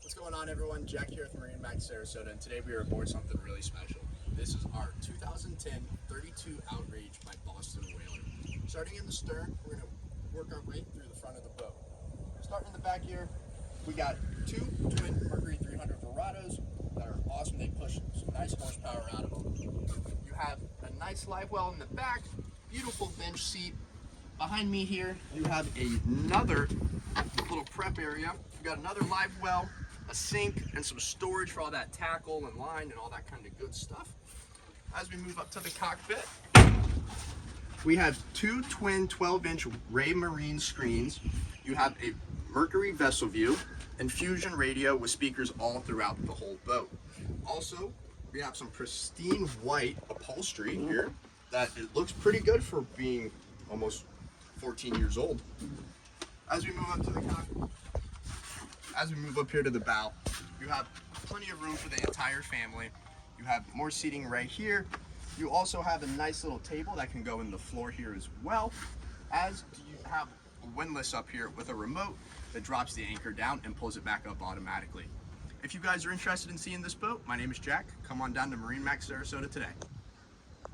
What's going on, everyone? Jack here with MarineMax Sarasota, and today we are aboard something really special. This is our 2010 32 Outrage by Boston Whaler. Starting in the stern, we're going to work our way through the front of the boat. Starting in the back here, we got two twin Mercury 300 Verados that are awesome. They push some nice horsepower out of them. You have a nice live well in the back, beautiful bench seat. Behind me here, you have another little prep area. You've got another live well, a sink, and some storage for all that tackle and line and all that kind of good stuff. As we move up to the cockpit, we have two twin 12-inch Ray Marine screens. You have a Mercury vessel view and Fusion radio with speakers all throughout the whole boat. Also, we have some pristine white upholstery here that it looks pretty good for being almost 14 years old. As we move up to the cockpit, as we move up here to the bow, you have plenty of room for the entire family. You have more seating right here. You also have a nice little table that can go in the floor here as well. As you have a windlass up here with a remote that drops the anchor down and pulls it back up automatically. If you guys are interested in seeing this boat, my name is Jack. Come on down to MarineMax Sarasota today.